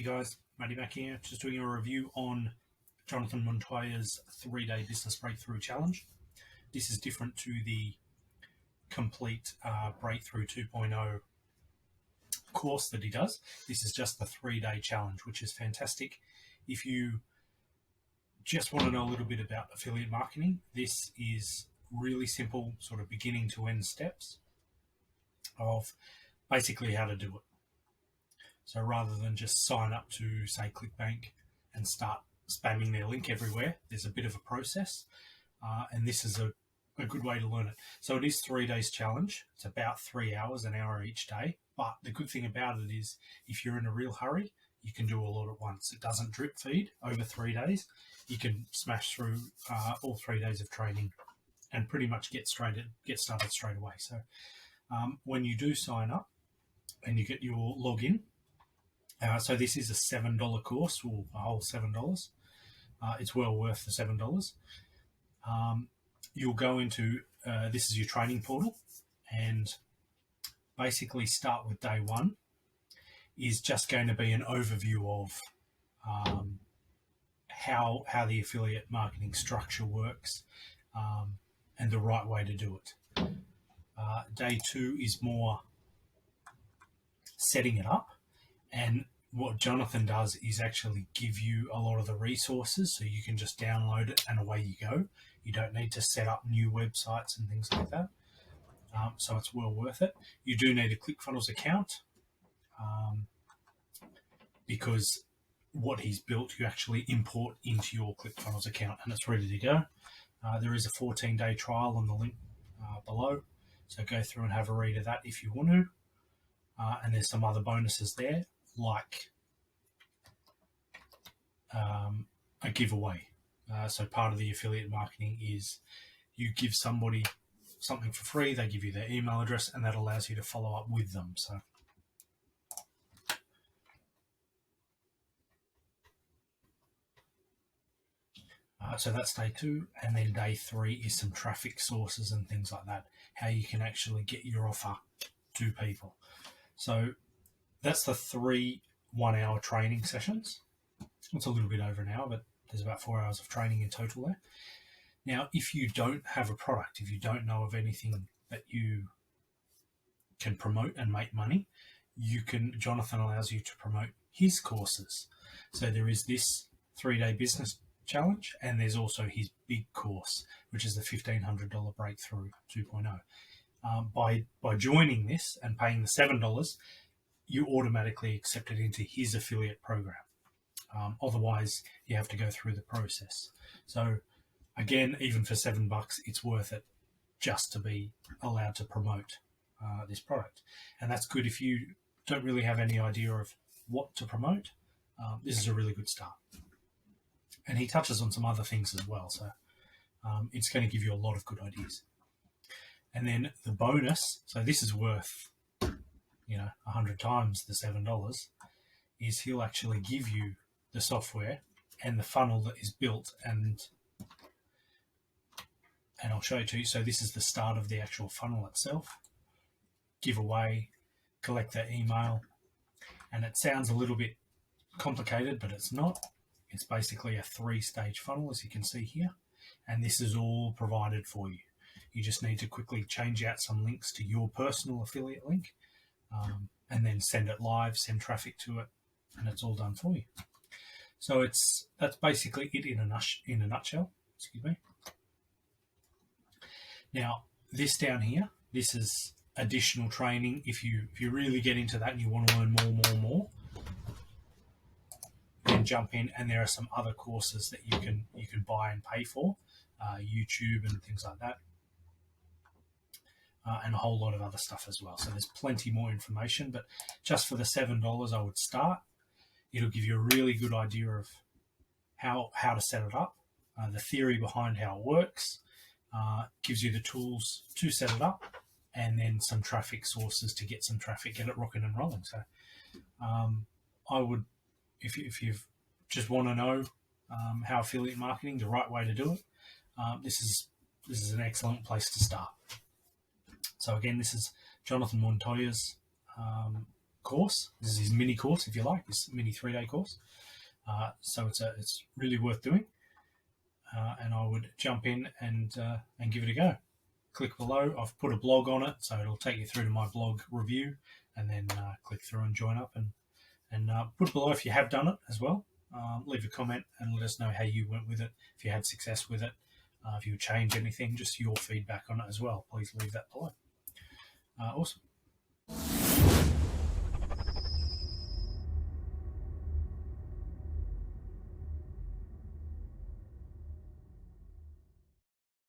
Hey guys, Matty back here, just doing a review on Jonathan Montoya's 3-day business breakthrough challenge. This is different to the complete breakthrough 2.0 course that he does. This is just the 3-day challenge, which is fantastic. If you just want to know a little bit about affiliate marketing, this is really simple, sort of beginning to end steps of basically how to do it. So rather than just sign up to, say, ClickBank and start spamming their link everywhere, there's a bit of a process, and this is a good way to learn it. So it is 3 days challenge. It's about 3 hours, an hour each day. But the good thing about it is if you're in a real hurry, you can do a lot at once. It doesn't drip feed over 3 days. You can smash through all 3 days of training and pretty much get started straight away. So when you do sign up and you get your login, so this is a $7 course, or a whole $7. It's well worth the $7. You'll go into, this is your training portal, and basically start with day one is just going to be an overview of how the affiliate marketing structure works and the right way to do it. Day two is more setting it up. And what Jonathan does is actually give you a lot of the resources, so you can just download it and away you go. You don't need to set up new websites and things like that. So it's well worth it. You do need a ClickFunnels account because what he's built, you actually import into your ClickFunnels account and it's ready to go. There is a 14-day trial on the link below, so go through and have a read of that if you want to. And there's some other bonuses there, like a giveaway. So part of the affiliate marketing is you give somebody something for free, they give you their email address, and that allows you to follow up with them. So that's day two, and then day three is some traffic sources and things like that, how you can actually get your offer to people. So that's the 3 1-hour training sessions. It's a little bit over an hour, but there's about 4 hours of training in total there. Now, if you don't have a product, if you don't know of anything that you can promote and make money, Jonathan allows you to promote his courses. So there is this 3-day business challenge, and there's also his big course, which is the $1,500 breakthrough 2.0. By joining this and paying the $7, you automatically accept it into his affiliate program. Otherwise, you have to go through the process. So again, even for $7, it's worth it just to be allowed to promote this product. And that's good if you don't really have any idea of what to promote. This is a really good start. And he touches on some other things as well. So it's going to give you a lot of good ideas. And then the bonus, so this is worth, 100 times the $7, is he'll actually give you the software and the funnel that is built, and I'll show it to you. So this is the start of the actual funnel itself. Giveaway, collect their email, and it sounds a little bit complicated, but it's not. It's basically a 3-stage funnel, as you can see here, and this is all provided for you. You just need to quickly change out some links to your personal affiliate link, and then send it live, send traffic to it, and it's all done for you. So that's basically it in a nutshell. Excuse me. Now, this down here, this is additional training. If you really get into that and you want to learn more, then jump in, and there are some other courses that you can buy and pay for, YouTube and things like that. And a whole lot of other stuff as well. So there's plenty more information, but just for the $7, I would start. It'll give you a really good idea of how to set it up, the theory behind how it works, gives you the tools to set it up, and then some traffic sources to get some traffic, get it rocking and rolling. So I would, if you just want to know how affiliate marketing, the right way to do it, this is an excellent place to start. So again, this is Jonathan Montoya's course. This is his mini course, if you like, his mini 3-day course. So it's really worth doing, and I would jump in and give it a go. Click below. I've put a blog on it, so it'll take you through to my blog review, and then click through and join up, and put below if you have done it as well. Leave a comment and let us know how you went with it, if you had success with it, if you would change anything, just your feedback on it as well. Please leave that below. Awesome.